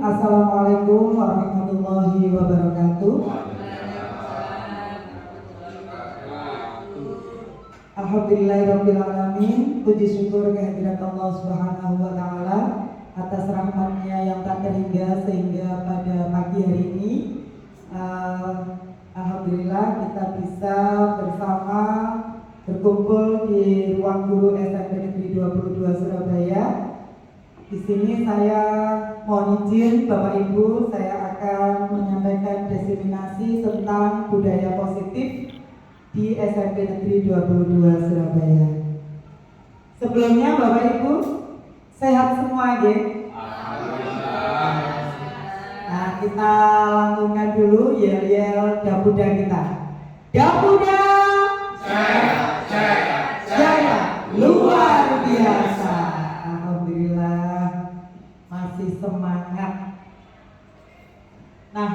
Assalamualaikum warahmatullahi wabarakatuh. Alhamdulillahirabbil alamin. Puji syukur kehadirat Allah Subhanahu wa taala atas rahmatnya yang tak terhingga sehingga pada pagi hari ini alhamdulillah kita bisa bersama berkumpul di ruang guru SMP Negeri 22 Surabaya. Di sini saya mohon izin Bapak Ibu, saya akan menyampaikan diseminasi tentang budaya positif di SMP Negeri 22 Surabaya. Sebelumnya Bapak Ibu sehat semua ya? Nah, kita lantunkan dulu yel-yel dapuda kita. Dapuda jaya luar biasa. Alhamdulillah masih semangat. Nah,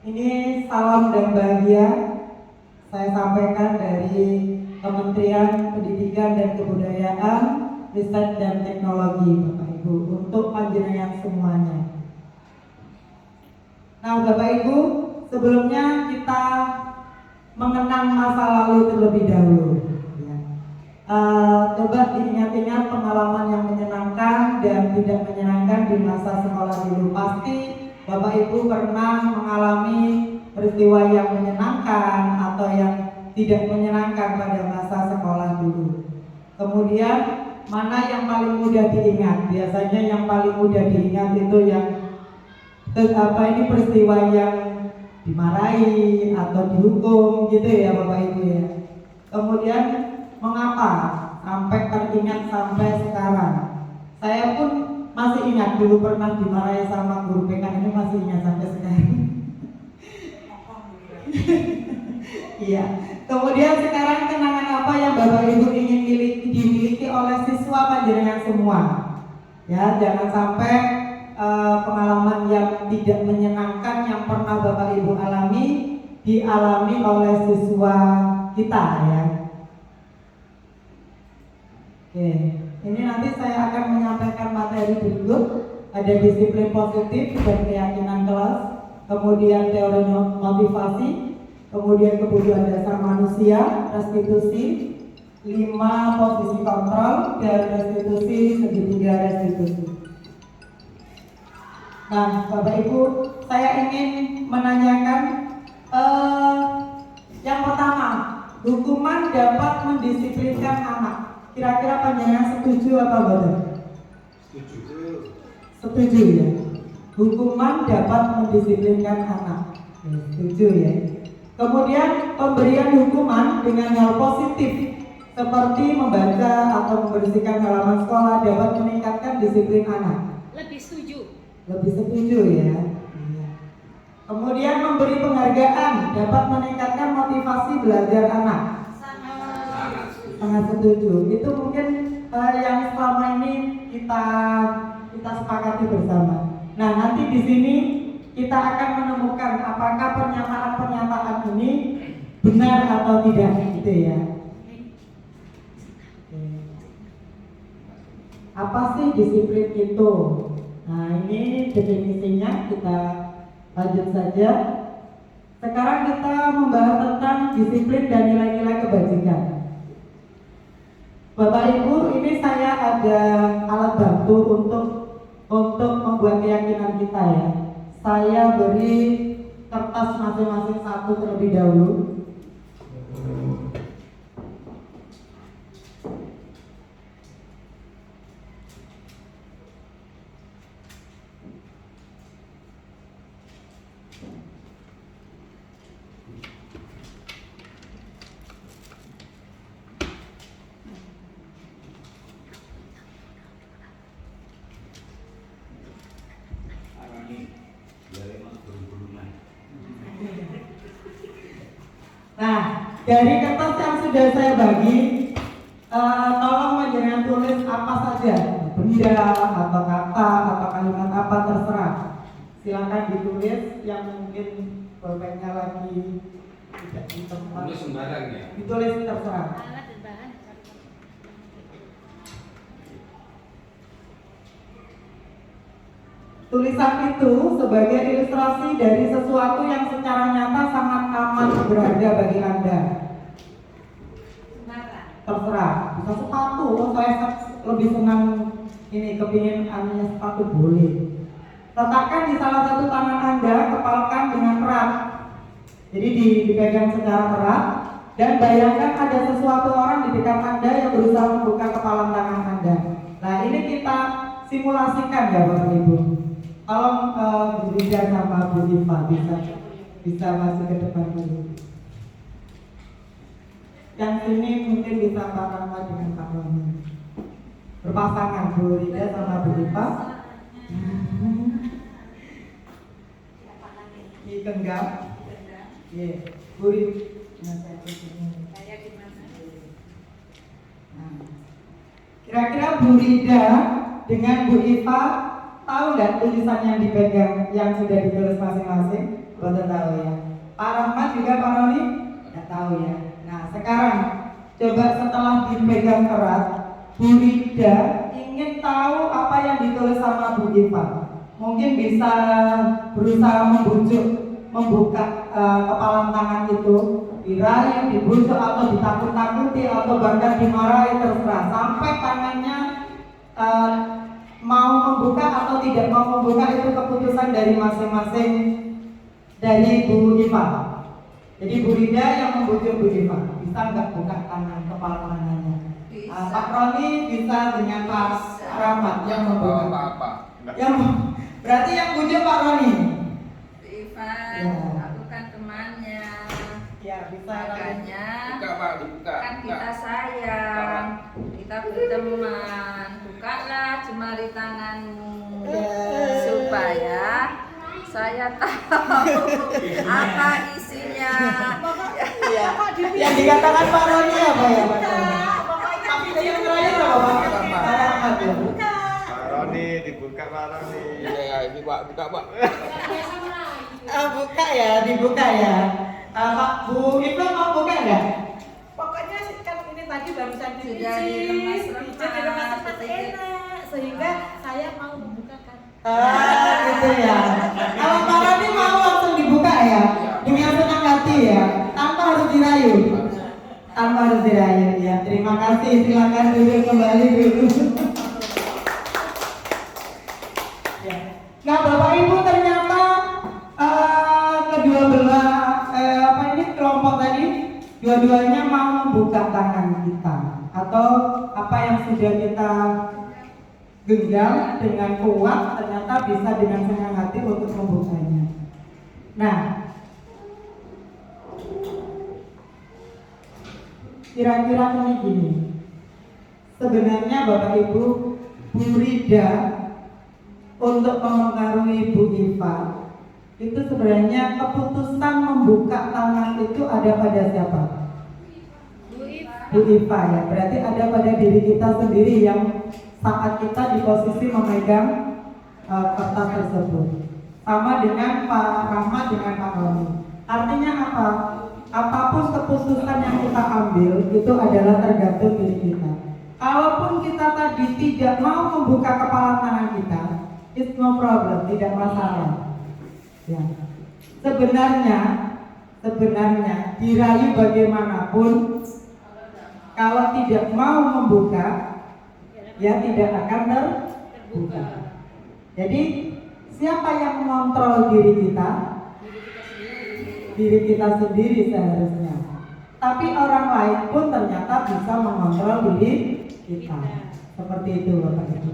ini salam dan bahagia saya sampaikan dari Kementerian Pendidikan dan Kebudayaan, Riset dan Teknologi Bapak Ibu untuk panjenengan semuanya. Nah Bapak Ibu, sebelumnya kita mengenang masa lalu terlebih dahulu. Coba diingat-ingat pengalaman yang menyenangkan dan tidak menyenangkan di masa sekolah dulu. Pasti Bapak Ibu pernah mengalami peristiwa yang menyenangkan atau yang tidak menyenangkan pada masa sekolah dulu. Kemudian mana yang paling mudah diingat? Biasanya yang paling mudah diingat itu yang ini peristiwa yang dimarahi atau dihukum gitu ya Bapak Ibu ya. Kemudian mengapa sampai teringat sampai sekarang? Saya pun masih ingat dulu pernah dimarahi sama guru PK, ini masih ingat sampai sekarang. Iya. Kemudian sekarang kenangan apa yang Bapak Ibu ingin dimiliki oleh siswa panjenengan semua? Ya, jangan sampai pengalaman yang tidak menyenangkan yang pernah Bapak Ibu alami dialami oleh siswa kita ya. Oke, ini nanti saya akan menyampaikan materi berikut. Ada disiplin positif dan keyakinan kelas, kemudian teori motivasi, kemudian kebutuhan dasar manusia, restitusi, 5 posisi kontrol, dan restitusi segitiga restitusi. Nah, Bapak Ibu, saya ingin menanyakan yang pertama, hukuman dapat mendisiplinkan anak. Kira-kira panjenengan setuju apa betul? Setuju ya. Hukuman dapat mendisiplinkan anak. Setuju ya. Kemudian pemberian hukuman dengan hal positif seperti membaca atau membersihkan halaman sekolah dapat meningkatkan disiplin anak. Lebih setuju. Lebih setuju ya. Kemudian memberi penghargaan dapat meningkatkan motivasi belajar anak. Sangat setuju. Itu mungkin yang selama ini kita sepakati bersama. Nah, nanti di sini kita akan menemukan apakah pernyataan-pernyataan ini benar atau tidak, gitu ya. Apa sih disiplin itu? Nah, ini definisinya, kita lanjut saja. Sekarang kita membahas tentang disiplin dan nilai-nilai kebajikan. Bapak Ibu, ini saya ada alat bantu untuk membuat keyakinan kita ya. Saya beri kertas masing-masing satu terlebih dahulu. Nah, dari kertas yang sudah saya bagi, tolong panjenengan tulis apa saja, benda atau kata atau kalimat apa terserah. Silakan ditulis, yang mungkin pulpennya lagi tidak di tempat. Tulis sembarang ya. Ditulis terserah. Alat dan bahan. Tulisan itu sebagai ilustrasi dari sesuatu yang secara nyata sangat aman berharga bagi Anda. Terserah, bisa sepatu. Oh, saya lebih senang ini, kepingin anunya sepatu, boleh. Letakkan di salah satu tangan Anda, kepalkan dengan erat. Jadi dipegang secara erat. Dan bayangkan ada sesuatu orang di dekat Anda yang berusaha membuka kepalan tangan Anda. Nah, ini kita simulasikan ya Bapak Ibu. Tolong Bu Rida sama Bu Diva bisa masuk ke depan dulu. Yang sini mungkin bisa Pak Rahmat dengan Pak Roni. Berpasangan Bu Rida sama Bu Diva. Ini genggam. Iya, Bu Rida. Nah, kira-kira Bu Rida dengan Bu Iva tahu nggak tulisan yang dipegang yang sudah ditulis masing-masing? Betul tahu ya. Pak Rahmat juga Pak Roni? Nggak tahu ya. Nah sekarang coba setelah dipegang erat, Bu Rida ingin tahu apa yang ditulis sama Bu Iva. Mungkin bisa berusaha membuka kepalan tangan itu, dirayu, dibujuk atau ditakut-takuti atau bahkan dimarahi, terserah, sampai tangannya mau membuka atau tidak mau membuka itu keputusan dari masing-masing dari Bu Iva. Jadi Bu Rida yang membujuk Bu Iva, bisa nggak buka tangan kepala tangannya? Pak Roni bisa dengan Pak Rahmat yang membuka. Yang berarti yang bujuk Pak Roni. Ivan, ya. aku kan temannya. Ya bisa. Makanya Buka Pak, dibuka. kan kita sayang, kita berteman. Bukalah jemari tanganmu supaya saya tahu apa isinya. Ya. Yang dikatakan Pak Roni apa ya Pak Roni? Tapi yang terakhir apa Pak? Pak Roni, dibuka Pak Roni. Ya, ini Pak, buka Pak. Buka ya, dibuka ya. Pak Bu Iva mau buka nggak? Pokoknya kan ini tadi barusan Sudah diremas-remas, enak sehingga saya mau membukakan. Gitu ya. Kalau Pak Roni mau langsung dibuka ya, dengan senang hati ya, tanpa harus dirayu. Tanpa harus dirayu ya. Terima kasih. Silakan duduk kembali dulu. Ya. Nah Bapak Ibu ternyata kedua belah kelompok tadi dua-duanya mau membuka tangan kita atau apa yang sudah kita genggam dengan kuat ternyata bisa dengan senang hati untuk membukanya. Nah, kira-kira ini gini. Sebenarnya Bapak Ibu, Bu Rida untuk mempengaruhi Bu Iva itu sebenarnya keputusan membuka tangan itu ada pada siapa? Bu Iva ya, berarti ada pada diri kita sendiri yang saat kita di posisi memegang kertas tersebut. Sama dengan Pak Rahmat dengan Pak Roni. Artinya apa? Apapun keputusan yang kita ambil itu adalah tergantung diri kita. Kalaupun kita tadi tidak mau membuka kepala tangan kita, it's no problem, tidak masalah. Ya. Sebenarnya dirayu bagaimanapun, kalau tidak mau membuka, ya tidak akan terbuka. Jadi siapa yang mengontrol diri kita? Diri kita sendiri seharusnya. Tapi orang lain pun ternyata bisa mengontrol diri kita. Seperti itu Bapak Ibu.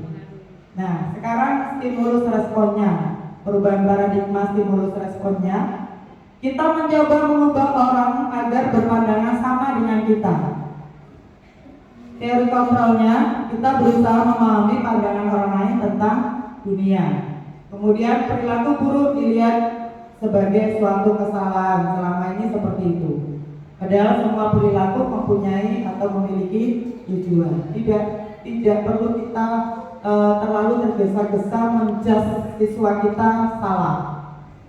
Nah, sekarang stimulus responnya. Perubahan paradigma stimulus responnya, kita mencoba mengubah orang agar berpandangan sama dengan kita. Teori kontrolnya, kita berusaha memahami pandangan orang lain tentang dunia. Kemudian perilaku buruk dilihat sebagai suatu kesalahan, selama ini seperti itu. Padahal semua perilaku mempunyai atau memiliki tujuan. Tidak perlu kita terlalu tergesa-gesa menjudge siswa kita salah,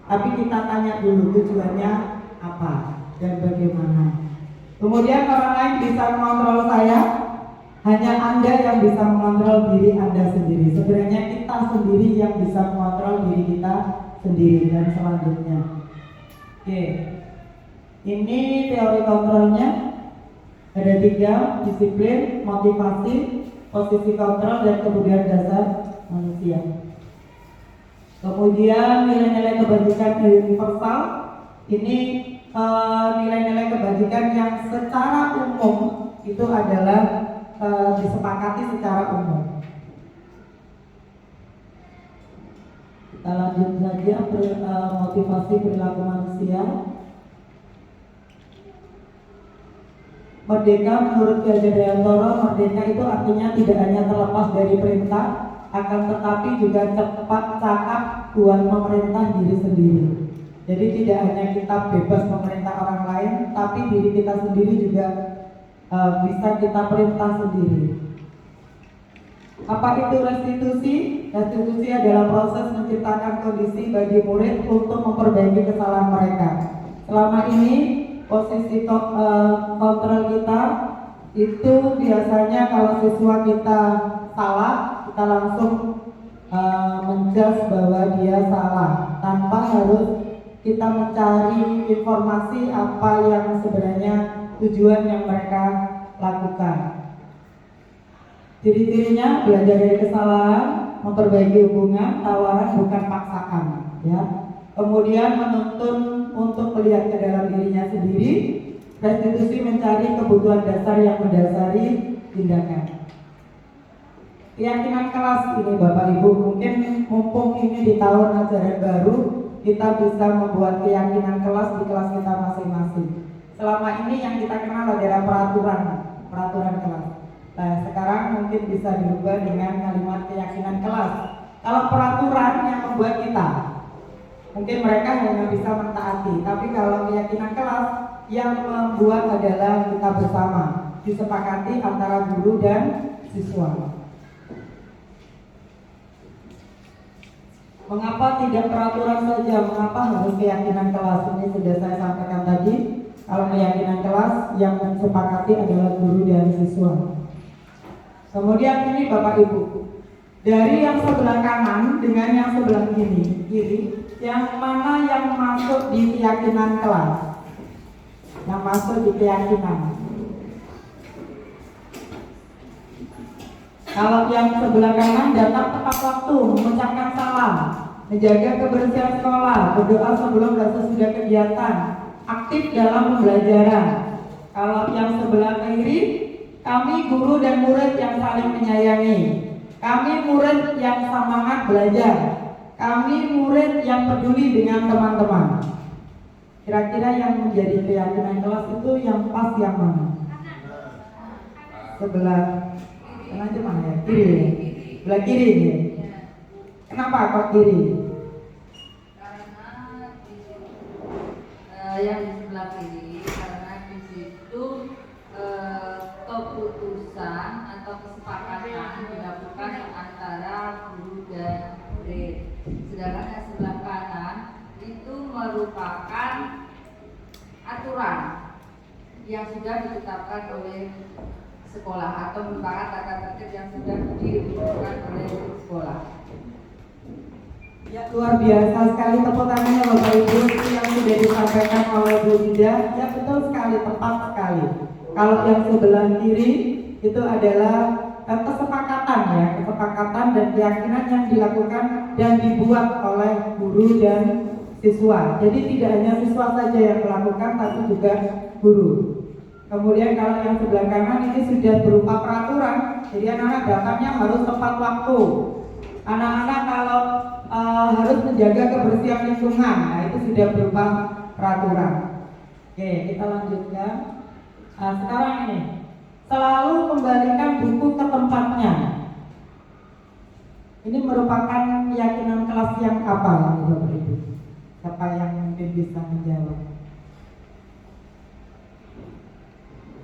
tapi kita tanya dulu tujuannya apa dan bagaimana. Kemudian orang lain bisa mengontrol saya Hanya Anda yang bisa mengontrol diri Anda sendiri. Sebenarnya kita sendiri yang bisa mengontrol diri kita sendiri. Dan selanjutnya, oke, ini teori kontrolnya. Ada 3, disiplin, motivasi, posisi kontrol, dan kemudian dasar manusia. Kemudian nilai-nilai kebajikan universal. Ini nilai-nilai kebajikan yang secara umum itu adalah disepakati secara umum. Kita lanjut saja, motivasi perilaku manusia. Merdeka menurut Ki Hajar Dayantoro, merdeka itu artinya tidak hanya terlepas dari perintah, akan tetapi juga cepat cakap buat memerintah diri sendiri. Jadi tidak hanya kita bebas memerintah orang lain, tapi diri kita sendiri juga bisa kita perintah sendiri. Apa itu restitusi? Restitusi adalah proses menciptakan kondisi bagi murid untuk memperbaiki kesalahan mereka. Selama ini posisi kontrol kita itu biasanya kalau siswa kita salah, kita langsung menjudge bahwa dia salah tanpa harus kita mencari informasi apa yang sebenarnya tujuan yang mereka lakukan. Ciri-cirinya belajar dari kesalahan, memperbaiki hubungan, tawaran bukan paksaan, ya. Kemudian menuntun untuk melihat ke dalam dirinya sendiri, restitusi mencari kebutuhan dasar yang mendasari tindakan. Keyakinan kelas ini Bapak Ibu, mungkin mumpung ini di tahun ajaran baru, kita bisa membuat keyakinan kelas di kelas kita masing-masing. Selama ini yang kita kenal adalah peraturan kelas. Nah, sekarang mungkin bisa dirubah dengan kalimat keyakinan kelas. Kalau peraturan yang membuat kita, mungkin mereka hanya bisa mentaati, tapi kalau keyakinan kelas yang membuat adalah kita bersama, disepakati antara guru dan siswa. Mengapa tidak peraturan saja? Mengapa harus keyakinan kelas? Ini sudah saya sampaikan tadi. Kalau keyakinan kelas yang disepakati adalah guru dan siswa. Kemudian ini Bapak Ibu, dari yang sebelah kanan dengan yang sebelah kiri, yang mana yang masuk di keyakinan kelas? Yang masuk di keyakinan. Kalau yang sebelah kanan datang tepat waktu, mengucapkan salam, menjaga kebersihan sekolah, berdoa sebelum dan sesudah kegiatan, aktif dalam pembelajaran. Kalau yang sebelah kiri, kami guru dan murid yang saling menyayangi. Kami murid yang semangat belajar. Kami murid yang peduli dengan teman-teman. Kira-kira yang menjadi keyakinan kelas itu yang pas yang mana? Sebelah kanan mana ya? Kiri. Sebelah kiri ya. Kenapa kok kiri? Karena yang di sebelah kiri, karena di situ keputusan atau kesepakatan dilakukan antara guru dan murid. Sedangkan yang sebelah kanan itu merupakan aturan yang sudah ditetapkan oleh sekolah atau merupakan tata tertib yang sudah ditetapkan oleh sekolah. Ya, luar biasa sekali tepuk tangannya Bapak Ibu yang sudah disampaikan oleh Bu Dinda. Ya, betul sekali, tepat sekali. Kalau yang sebelah kiri itu adalah kesepakatan ya, kesepakatan dan keyakinan yang dilakukan dan dibuat oleh guru dan siswa. Jadi tidak hanya siswa saja yang melakukan, tapi juga guru. Kemudian kalau yang sebelah kanan ini sudah berupa peraturan, jadi anak-anak datangnya harus tepat waktu. Anak-anak kalau harus menjaga kebersihan lingkungan, nah itu sudah berupa peraturan. Oke, kita lanjutkan. Sekarang ini, selalu kembalikan buku ke tempatnya. Ini merupakan keyakinan kelas yang apa, Bapak Ibu? Siapa yang mungkin bisa menjawab?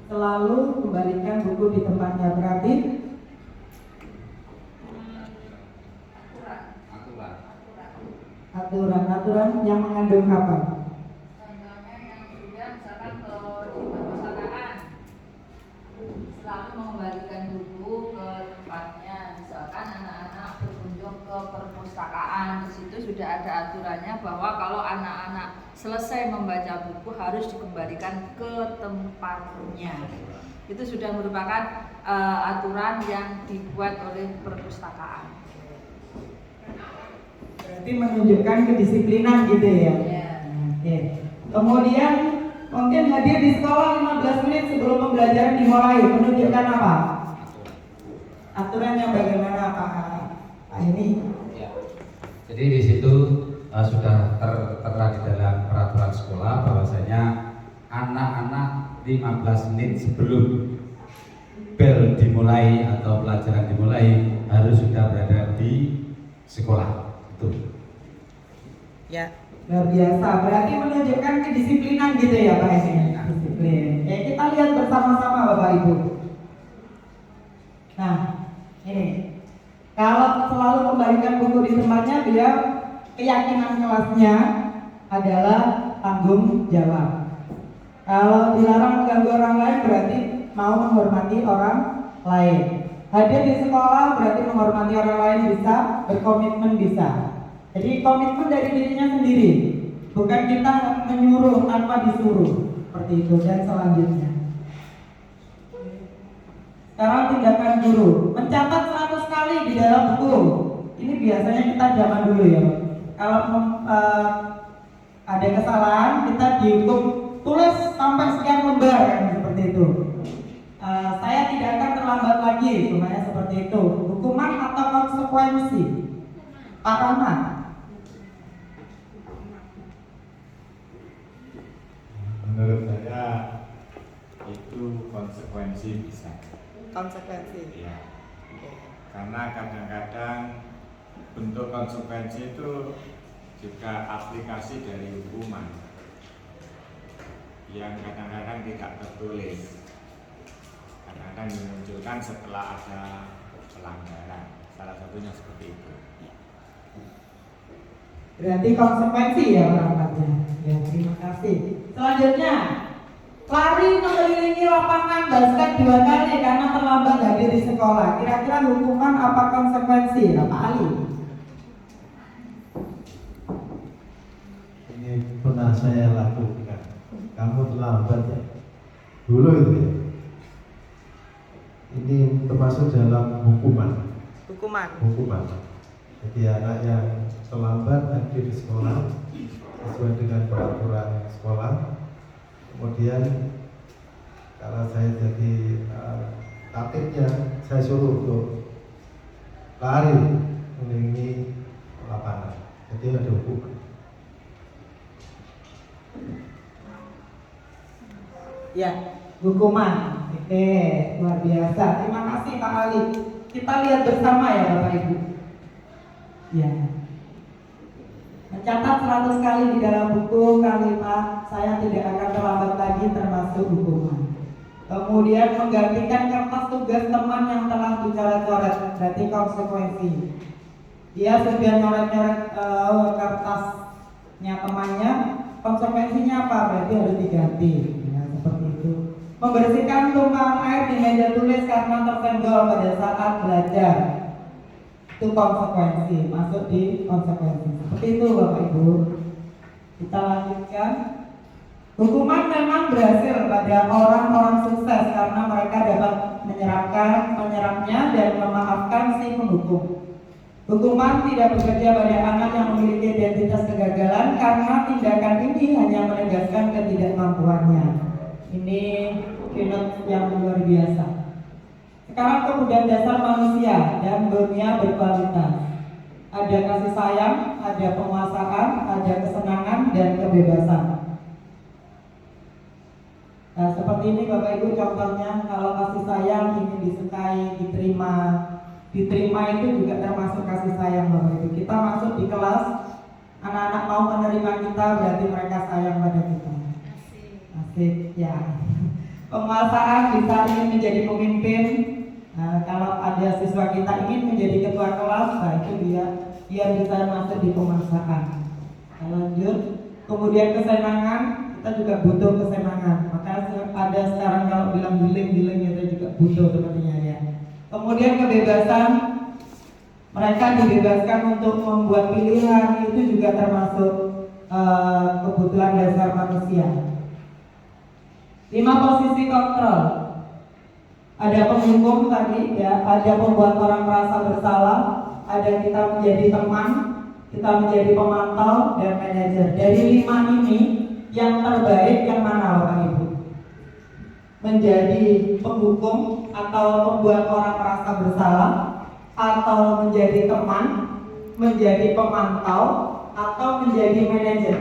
Selalu kembalikan buku di tempatnya, berarti aturan yang mengandung apa? Contohnya yang sudah misalkan di perpustakaan selalu mengembalikan buku aturannya bahwa kalau anak-anak selesai membaca buku harus dikembalikan ke tempatnya. Itu sudah merupakan aturan yang dibuat oleh perpustakaan. Berarti menunjukkan kedisiplinan gitu ya. Oke. Kemudian mungkin hadir di sekolah 15 menit sebelum pembelajaran dimulai menunjukkan apa? Aturannya bagaimana Pak ini? Ya. Jadi di situ sudah tertera di dalam peraturan sekolah bahwasanya anak-anak 15 menit sebelum bel dimulai atau pelajaran dimulai harus sudah berada di sekolah. Itu. Ya, luar biasa. Berarti menunjukkan kedisiplinan gitu ya Pak ini. Disiplin. Kita lihat bersama-sama Bapak Ibu. Nah, ini. Kalau selalu kembalikan buku di tempatnya, dia keyakinan kelasnya adalah tanggung jawab. Kalau dilarang mengganggu orang lain berarti mau menghormati orang lain. Hadir di sekolah berarti menghormati orang lain bisa, berkomitmen bisa. Jadi komitmen dari dirinya sendiri, bukan kita menyuruh tanpa disuruh. Seperti itu. Dan selanjutnya, sekarang tindakan guru, mencatat 100 kali di dalam buku. Ini biasanya kita zaman dulu ya. Kalau ada kesalahan, kita dihukum tulis sampai sekian lembar kan, seperti itu. Saya tidak akan terlambat lagi, semuanya seperti itu. Hukuman atau konsekuensi? Pak Rahman. Menurut saya itu konsekuensi bisa. Konsekuensi. Ya. Karena kadang-kadang bentuk konsekuensi itu juga aplikasi dari hukuman yang kadang-kadang tidak tertulis. Kadang-kadang dimunculkan setelah ada pelanggaran. Salah satunya seperti itu. Berarti konsekuensi ya berangkatnya. Ya, terima kasih. Selanjutnya, lari mengelilingi lapangan basket 2 kali karena terlambat hadir di sekolah. Kira-kira hukuman apa konsekuensi? Pak Ali. Ini pernah saya lakukan. Kamu terlambat ya. Dulu itu ya. Ini termasuk dalam hukuman. Hukuman. Jadi anak yang terlambat hadir di sekolah sesuai dengan peraturan sekolah. Kemudian kalau saya jadi tatipnya, saya suruh untuk lari mengelilingi lapangan. Jadi ada hukuman. Ya, hukuman. Oke, luar biasa. Terima kasih Pak Ali. Kita lihat bersama ya Bapak Ibu. Ya. Mencatat 100 kali di dalam buku kalimat saya tidak akan terlambat lagi termasuk hukuman. Kemudian menggantikan kertas tugas teman yang telah dicoret-coret, berarti konsekuensi. Dia sudah nyoret-nyoret kertasnya temannya, konsekuensinya apa? Berarti harus diganti. Ya, seperti itu. Membersihkan tumpahan air di meja tulis karena tersenggol pada saat belajar. Itu konsekuensi, masuk di konsekuensi. Seperti itu Bapak Ibu. Kita lanjutkan. Hukuman memang berhasil pada orang-orang sukses karena mereka dapat menyerapnya dan memaafkan si penghukum. Hukuman tidak bekerja pada anak yang memiliki identitas kegagalan karena tindakan ini hanya menegaskan ketidakmampuannya. Ini keynote yang luar biasa. Sekarang kemudian dasar manusia dan dunia berkualitas. Ada kasih sayang, ada penguasaan, ada kesenangan dan kebebasan. Nah, seperti ini Bapak Ibu contohnya, kalau kasih sayang ingin disukai, diterima itu juga termasuk kasih sayang Bapak Ibu. Kita masuk di kelas, anak-anak mau menerima kita berarti mereka sayang pada kita. Asik ya. Penguasaan bisa ingin menjadi pemimpin. Nah, kalau ada siswa kita ingin menjadi ketua kelas, nah itu dia bisa masuk di penguasaan. Kita lanjut. Kemudian kesenangan, kita juga butuh kesenangan. Maka ada sekarang kalau bilang healing kita juga butuh sepertinya ya. Kemudian kebebasan, Mereka dibebaskan untuk membuat pilihan, itu juga termasuk kebutuhan dasar manusia. 5 posisi kontrol. Ada penghukum tadi ya, ada pembuat orang merasa bersalah, ada kita menjadi teman, kita menjadi pemantau dan manajer. Dari 5 ini yang terbaik yang mana Bapak Ibu? Menjadi penghukum atau membuat orang merasa bersalah, atau menjadi teman, menjadi pemantau, atau menjadi manajer?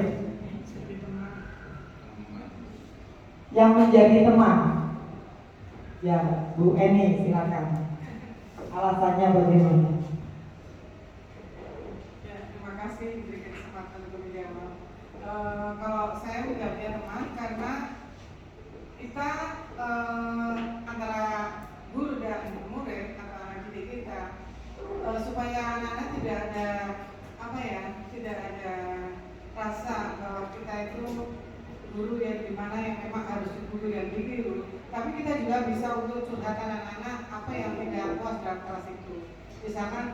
Yang menjadi teman. Ya, Bu Eni silakan. Alasannya bagaimana? Ya, terima kasih diberikan kesempatan untuk menjawab. Kalau saya menjawabnya teman karena kita antara guru dan murid atau anak didik kita supaya anak-anak tidak ada tidak ada rasa bahwa kita itu guru yang dimana yang memang harus guru yang ditiru, tapi kita juga bisa untuk curhatan anak-anak apa yang tidak puas dalam kelas itu. Misalkan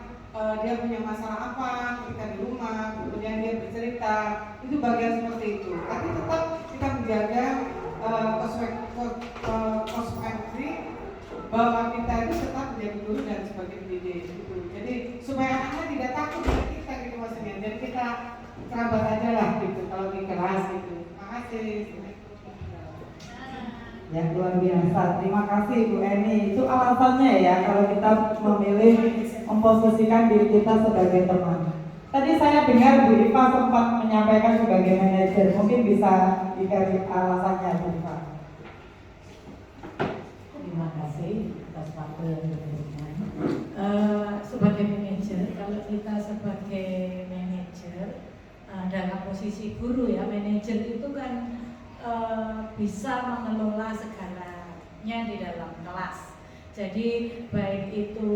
dia punya masalah apa ketika di rumah, kemudian dia bercerita, itu bagian seperti itu. Tapi tetap kita menjaga konsekuensi bahwa kita itu tetap menjadi guru dan sebagai pendidik. Gitu. Jadi supaya anak-anak tidak takut dengan kita gitu maksudnya. Jadi kita kerabat aja lah gitu kalau di kelas gitu. Terima kasih. Ya, luar biasa. Terima kasih Bu Eni. Itu alasannya ya kalau kita memilih memposisikan diri kita sebagai teman. Tadi saya dengar Bu Iva sempat menyampaikan sebagai manajer. Mungkin bisa dikasih alasannya Bu Iva. Terima kasih atas waktu yang diberikan. Sebagai manajer, kalau kita sebagai manajer dalam posisi guru ya, manajer itu kan bisa mengelola segalanya di dalam kelas. Jadi baik itu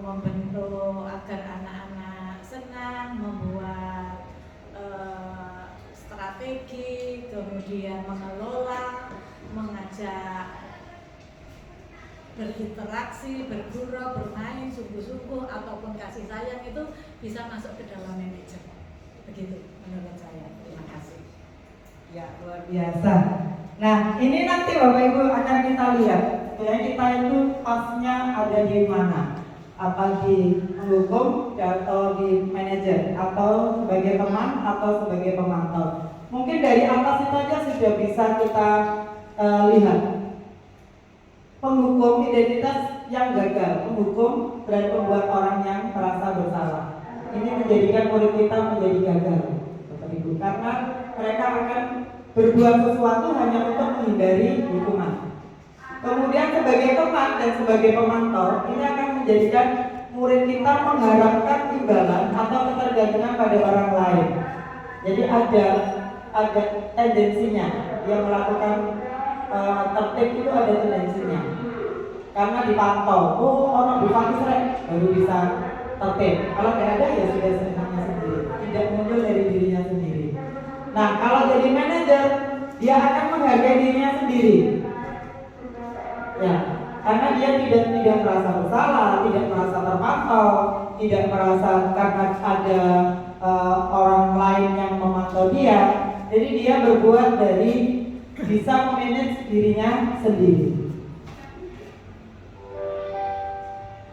membentuk agar anak-anak senang, membuat strategi, kemudian mengelola, mengajak berinteraksi, bergurau, bermain, sungguh-sungguh ataupun kasih sayang, itu bisa masuk ke dalam manajer. Begitu menurut saya. Terima kasih. Ya, luar biasa. Nah, ini nanti Bapak Ibu akan kita lihat ya, kita itu pasnya ada di mana, apa di penghukum atau di manajer, atau sebagai teman atau sebagai pemantau. Mungkin dari atas itu aja sudah bisa kita lihat. Penghukum, identitas yang gagal, penghukum dan membuat orang yang merasa bersalah. Ini menjadikan murid kita menjadi gagal, Bapak Ibu, karena mereka akan berbuat sesuatu hanya untuk menghindari hukuman. Kemudian sebagai teman dan sebagai pemantau, ini akan menjadikan murid kita mengharapkan imbalan atau ketergantungan pada orang lain. Jadi ada tendensinya dia melakukan tertib, itu ada tendensinya. Karena dipantau, oh orang bupati sering baru bisa tertib. Kalau tidak ada ya sudah senangnya sendiri, tidak muncul dari dirinya sendiri. Nah, kalau jadi manajer, dia akan menghargai dirinya sendiri. Ya, karena dia tidak merasa bersalah, tidak merasa terpantau, tidak merasa karena ada orang lain yang memantau dia. Jadi dia berbuat dari bisa memanage dirinya sendiri.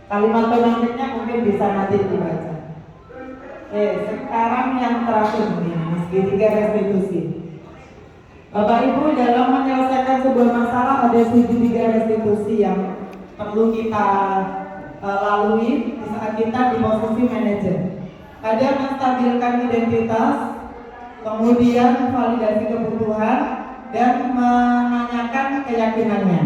Kalimat penampilannya mungkin bisa nanti dibaca. Sekarang yang terakhir ini, segitiga restitusi. Bapak Ibu, dalam menyelesaikan sebuah masalah ada segitiga restitusi yang perlu kita lalui di saat kita di posisi manajer. Ada menstabilkan identitas, kemudian validasi kebutuhan, dan menanyakan keyakinannya.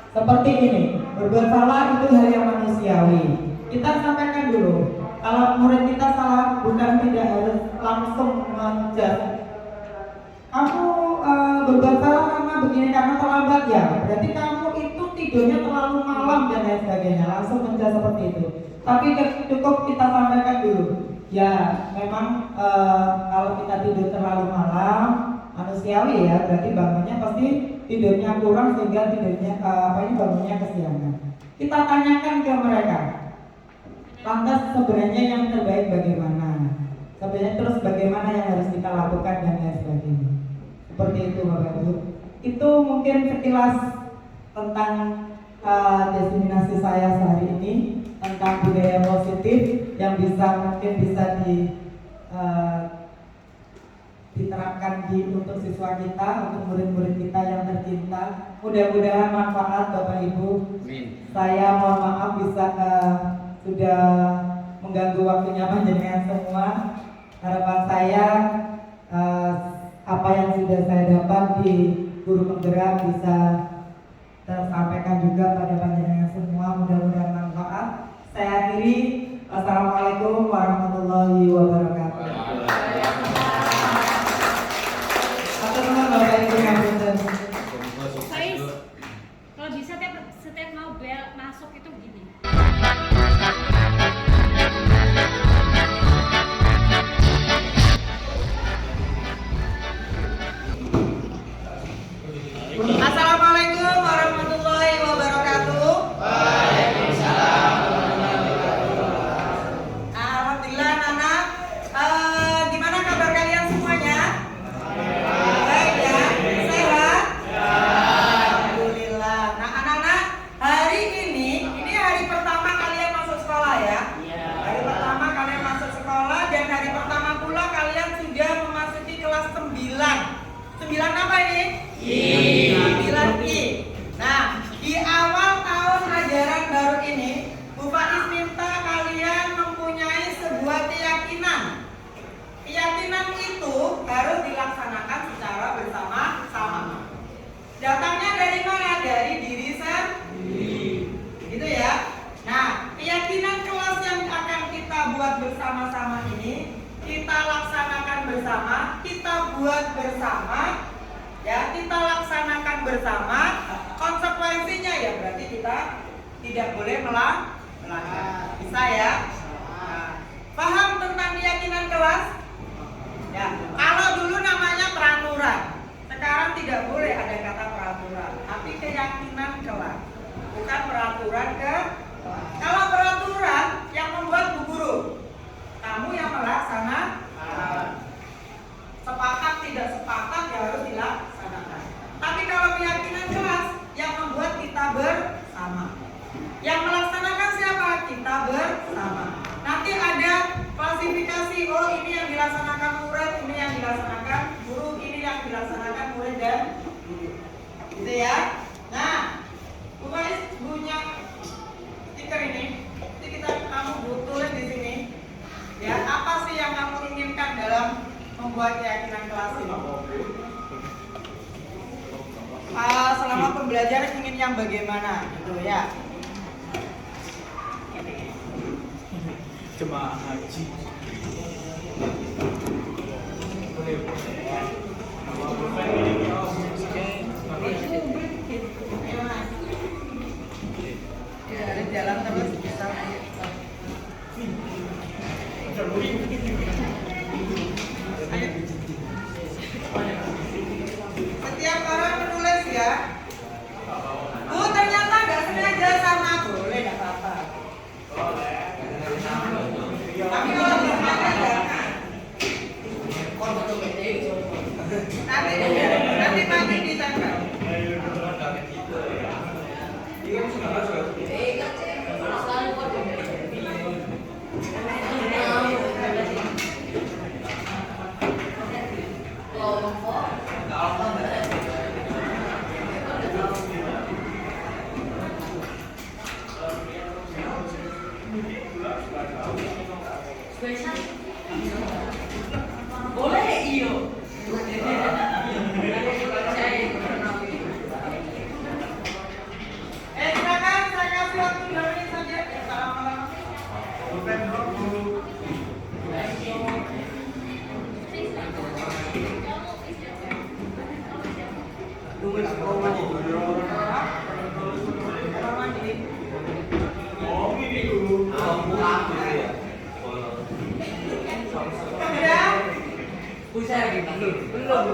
Seperti ini, berbuat salah itu hal yang manusiawi. Kita sampaikan dulu, kalau murid kita salah bukan tidak harus langsung menjudge. Kamu berbuat salah karena begini, karena terlambat ya, berarti kamu itu tidurnya terlalu malam dan lain sebagainya. Langsung menjudge seperti itu. Tapi cukup kita sampaikan dulu. Ya, memang kalau kita tidur terlalu malam, manusiawi ya, berarti bangunnya pasti tidurnya kurang sehingga tidurnya bangunnya kesiangan. Kita tanyakan ke mereka, Lantas sebenarnya yang terbaik bagaimana? Sebenarnya terus bagaimana yang harus kita lakukan dan lain sebagainya. Seperti itu Bapak Ibu. Itu mungkin sekilas tentang destinasi saya sehari ini, tentang budaya positif yang mungkin bisa diterapkan untuk siswa kita, untuk murid-murid kita yang tercinta. Mudah-mudahan manfaat Bapak Ibu. Saya mohon maaf bisa sudah mengganggu waktunya panjenengan semua. Harapan saya apa yang sudah saya dapat di Guru Penggerak bisa tersampaikan juga pada panjenengan semua. Mudah-mudahan manfaat. Saya akhiri. Assalamualaikum warahmatullahi wabarakatuh. Faiz, kalau bisa setiap mau bel masuk itu gini. Assalamualaikum warahmatullahi wabarakatuh. Waalaikumsalam warahmatullahi wabarakatuh. Alhamdulillah anak-anak, gimana kabar kalian semuanya? Baik ya, sehat? Alhamdulillah. Nah anak-anak, hari ini hari pertama kalian masuk sekolah ya? Hari pertama kalian masuk sekolah dan hari pertama pula kalian sudah memasuki kelas 9. 9 apa ini? I. Nah, di awal tahun ajaran baru ini, Bu Faiz minta kalian mempunyai sebuah keyakinan. Keyakinan itu harus dilaksanakan secara bersama-sama. Datangnya dari mana? Dari diri sendiri. Gitu ya. Nah, keyakinan kelas yang akan kita buat bersama-sama ini, kita laksanakan bersama, kita buat bersama. Ya, kita laksanakan bersama. Konsekuensinya ya berarti kita tidak boleh melanggar. Bisa ya? Nah, paham tentang keyakinan kelas? Ya, kalau dulu namanya peraturan, sekarang tidak boleh ada kata peraturan, tapi keyakinan kelas, bukan peraturan ke. Kalau peraturan yang membuat Bu Guru, kamu yang melaksanakan. Sepakat tidak sepakat ya harus dilaksanakan. Tapi kalau keyakinan kelas yang membuat kita bersama, yang melaksanakan siapa? Kita bersama. Nanti ada klasifikasi, oh ini yang dilaksanakan murid, ini yang dilaksanakan guru, ini yang dilaksanakan murid dan guru. Gitu ya. Nah, Bu Faiz punya stiker ini. Nanti kamu tulis di sini. Ya, apa sih yang kamu inginkan dalam membuat keyakinan kelas ini? Selama pembelajaran ingin yang bagaimana gitu ya? Jemaah haji. Ya, jalan terus bisa. Setiap orang menulis ya. Bu, ternyata nggak sengaja sama, boleh nggak apa-apa. Tapi kalau sengaja nanti pagi ditempel. Boleh iyo. Silakan saya kasih waktu 2 menit saja. Assalamualaikum. Belum.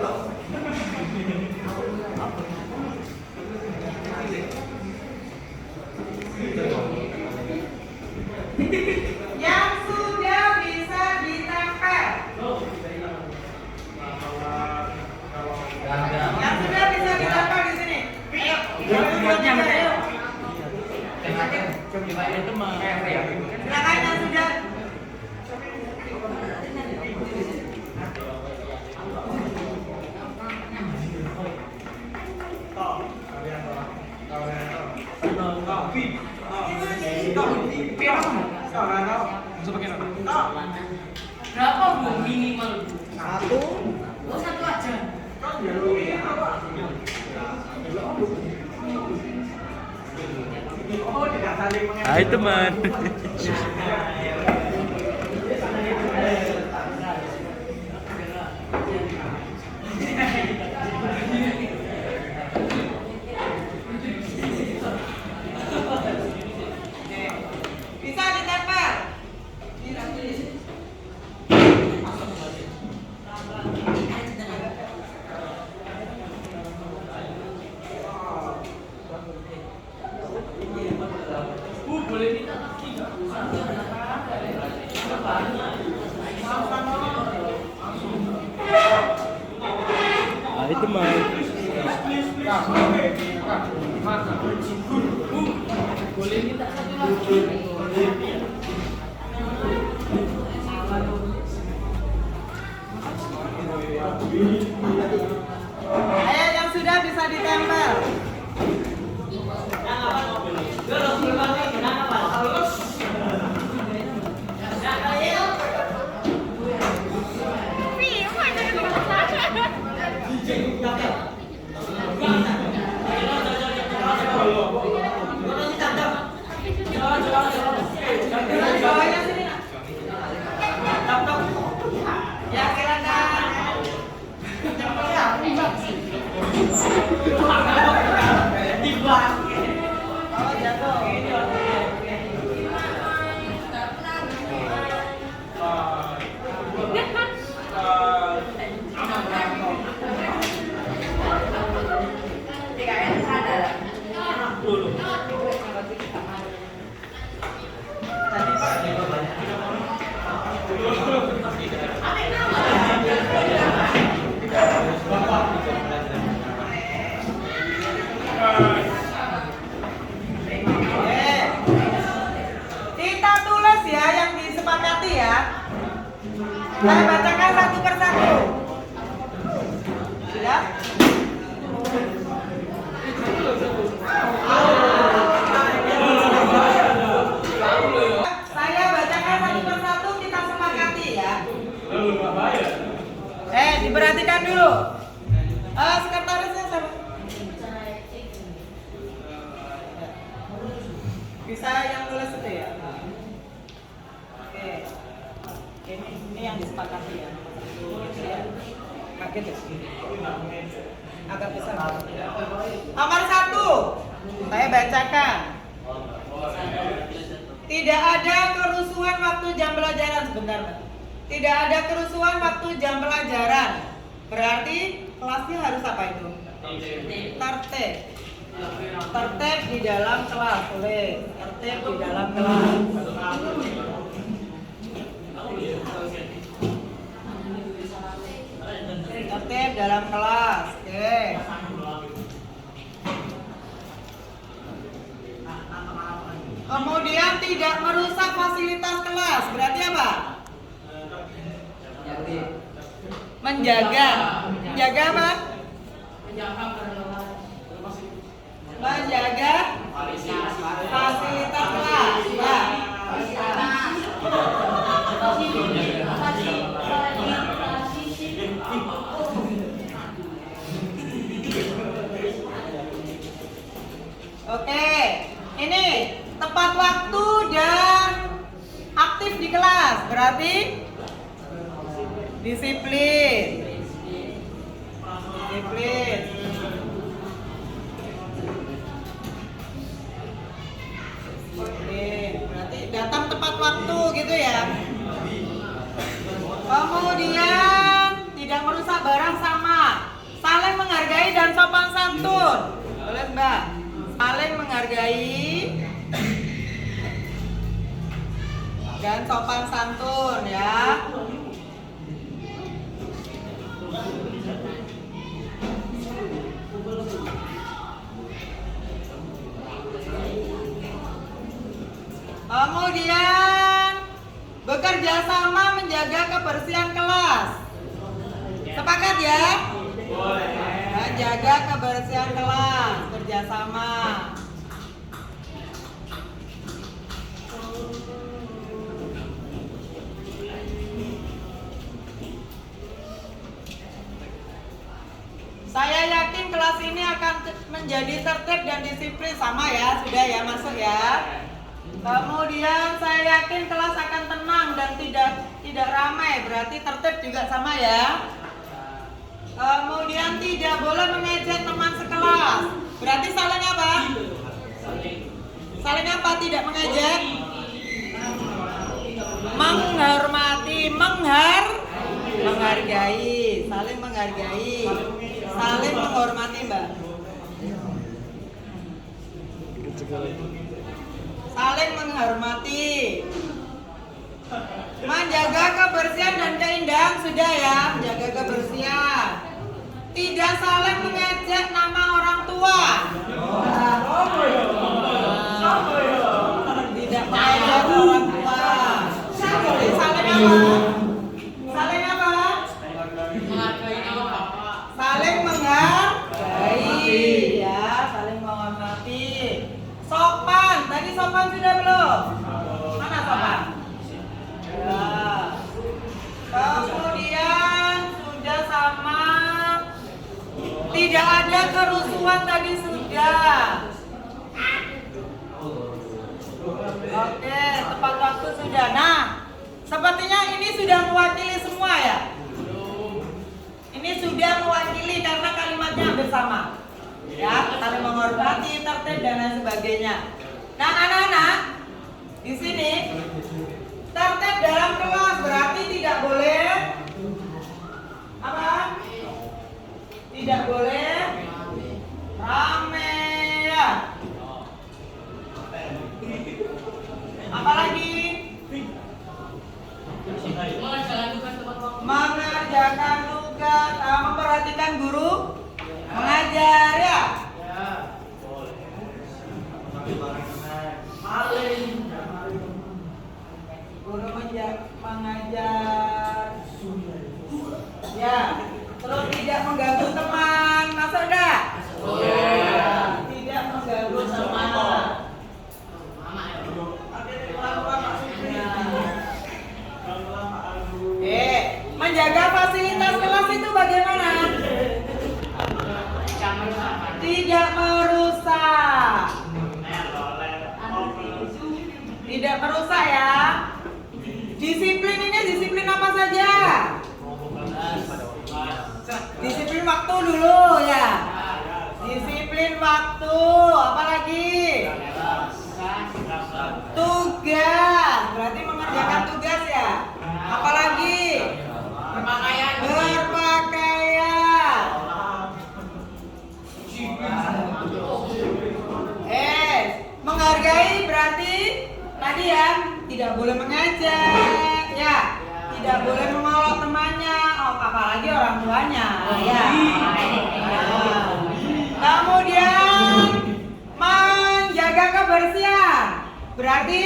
Berapa Bu minimal? Satu. Oh, satu aja. Hai teman. Bisa ditempel. Bu, boleh minta lagi nggak? Hai teman. Bu, boleh minta satu lagi? Ayo yang sudah bisa ditempel. Bawahnya sini nak. Tok. Ya silakan. Oh jatuh. Kita tulis ya yang disepakati ya. Saya bacakan satu persatu. Sudah? Saya bacakan satu persatu, kita sepakati ya. Diperhatikan dulu. Sekretarisnya siapa? Bisa yang tulis itu ya? Oke. Ini yang disepakati ya. Kaget ya? Agak besar. Nomor 1. Saya bacakan. Tidak ada kerusuhan waktu jam pelajaran. Sebentar, Mbak. Tidak ada kerusuhan waktu jam pelajaran. Berarti kelasnya harus apa itu? Tertib. Tertib di dalam kelas. Tulis. Tertib di dalam kelas. Tertib dalam kelas. Oke. Kemudian tidak merusak fasilitas kelas. Berarti apa? Menjaga. Menjaga apa? Menjaga fasilitas kelas. Ya. Oke, ini tepat waktu dan aktif di kelas, berarti disiplin. Disiplin. Disiplin, berarti datang tepat waktu gitu ya. Kemudian tidak merusak barang sama, saling menghargai dan sopan santun. Boleh Mbak? Saling menghargai dan sopan santun ya. Kemudian bekerja sama menjaga kebersihan kelas. Sepakat ya? Menjaga kebersihan kelas. Kerja bekerja sama. Saya yakin kelas ini akan menjadi tertib dan disiplin, sama ya, sudah ya, masuk ya. Kemudian saya yakin kelas akan tenang dan tidak ramai, berarti tertib juga sama ya. Kemudian tidak boleh mengejek teman sekelas, berarti saling apa? Saling apa? Tidak mengejek? Menghormati, menghargai, saling menghargai, saling menghormati, Mbak. Saling menghormati. Menjaga kebersihan dan keindahan, sudah ya, menjaga kebersihan. Tidak saling mengejek nama orang tua. Tidak mengejek orang tua. Jadi saling apa? Saling apa? Menghargai nama bapak. Saling menghargai, ya, saling menghormati. Sopan, tadi sopan sudah belum? Mana sopan? Ya. Kemudian sudah sama. Tidak ada kerusuhan, tadi sudah. Oke, tepat waktu sudah. Nah, sepertinya ini sudah mewakili semua ya. Ini sudah mewakili karena kalimatnya hampir sama. Ya, saling menghormati, tertib dan lain sebagainya. Nah, anak-anak, di sini tertib dalam kelas berarti tidak boleh apa? Tidak boleh rame ya. Apalagi mengerjakan tugas, memperhatikan guru mengajar ya. Guru mengajar ya. Terus tidak mengganggu teman, masuk enggak? Tidak mengganggu teman. Menjaga fasilitas kelas itu bagaimana? Tidak merusak. Tidak merusak ya. Disiplin ini disiplin apa saja? Disiplin waktu dulu ya. Disiplin waktu, apalagi? Tugas, berarti mengerjakan tugas ya. Apalagi? Berpakaian. Menghargai berarti tadi ya, tidak boleh mengejek ya, tidak boleh mengolok temannya, apalagi orang tuanya ya. Kemudian menjaga kebersihan berarti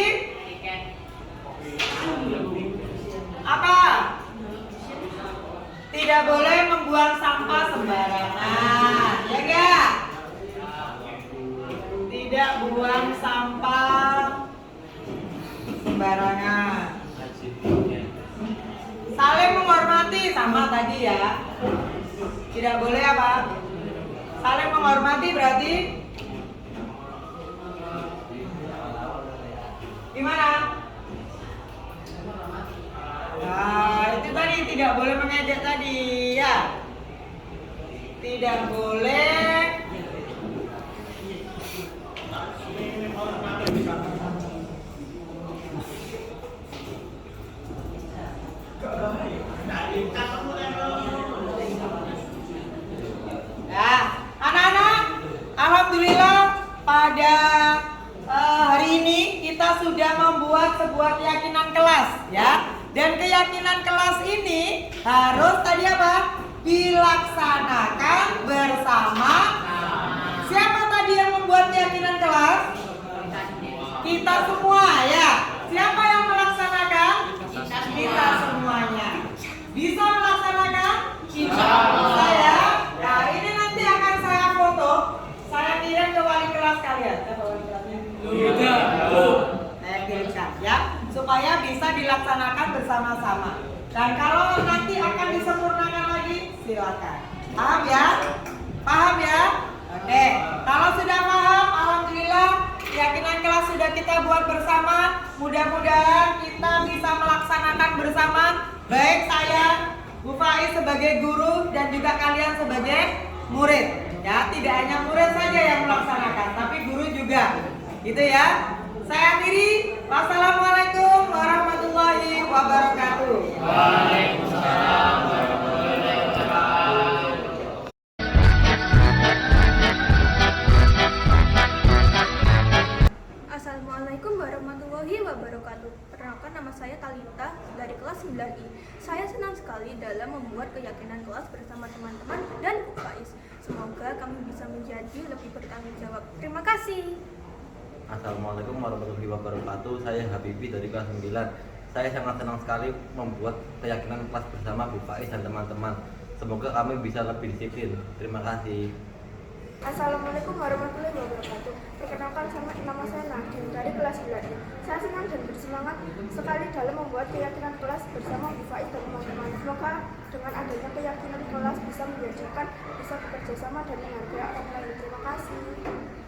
apa? Tidak boleh membuang sampah sembarangan, ya enggak? Tidak buang sampah sembarangan. Saling menghormati sama tadi ya. Tidak boleh apa? Saling menghormati berarti gimana? Nah, itu tadi tidak boleh mengejek tadi ya. Tidak boleh ya, anak-anak, alhamdulillah pada hari ini kita sudah membuat sebuah keyakinan kelas ya. Dan keyakinan kelas ini harus tadi apa? Dilaksanakan bersama. Siapa tadi yang membuat keyakinan kelas? Kita semua ya. Siapa yang melaksanakan? Kita semuanya. Bisa melaksanakan? Insya Allah ya. Nah, ini nanti akan saya foto, saya kirim ke Dan kalau nanti akan disempurnakan lagi, silakan. Paham ya? Paham ya? Oke. Kalau sudah paham, alhamdulillah, keyakinan kelas sudah kita buat bersama. Mudah-mudahan kita bisa melaksanakan bersama. Baik saya, Bu Faiz sebagai guru dan juga kalian sebagai murid. Ya, tidak hanya murid saja yang melaksanakan, tapi guru juga. Gitu ya. Saya akhiri. Wassalamualaikum warahmatullahi wabarakatuh. Waalaikumsalam warahmatullahi wabarakatuh. Assalamualaikum warahmatullahi wabarakatuh. Perkenalkan, nama saya Talita dari kelas 9I. Saya senang sekali dalam membuat keyakinan kelas bersama teman-teman dan Bu Faiz. Semoga kami bisa menjadi lebih bertanggung jawab. Terima kasih. Assalamualaikum warahmatullahi wabarakatuh. Saya Habibi dari kelas 9. Saya sangat senang sekali membuat keyakinan kelas bersama Bu Faiz dan teman-teman. Semoga kami bisa lebih disiplin. Terima kasih. Assalamualaikum warahmatullahi wabarakatuh. Perkenalkan, nama saya Nadine dari kelas 9. Saya senang dan bersemangat sekali dalam membuat keyakinan kelas bersama Bu Faiz dan teman-teman. Semoga dengan adanya keyakinan kelas bisa menjadikan bisa bekerja sama dan menghargai orang lain. Terima kasih.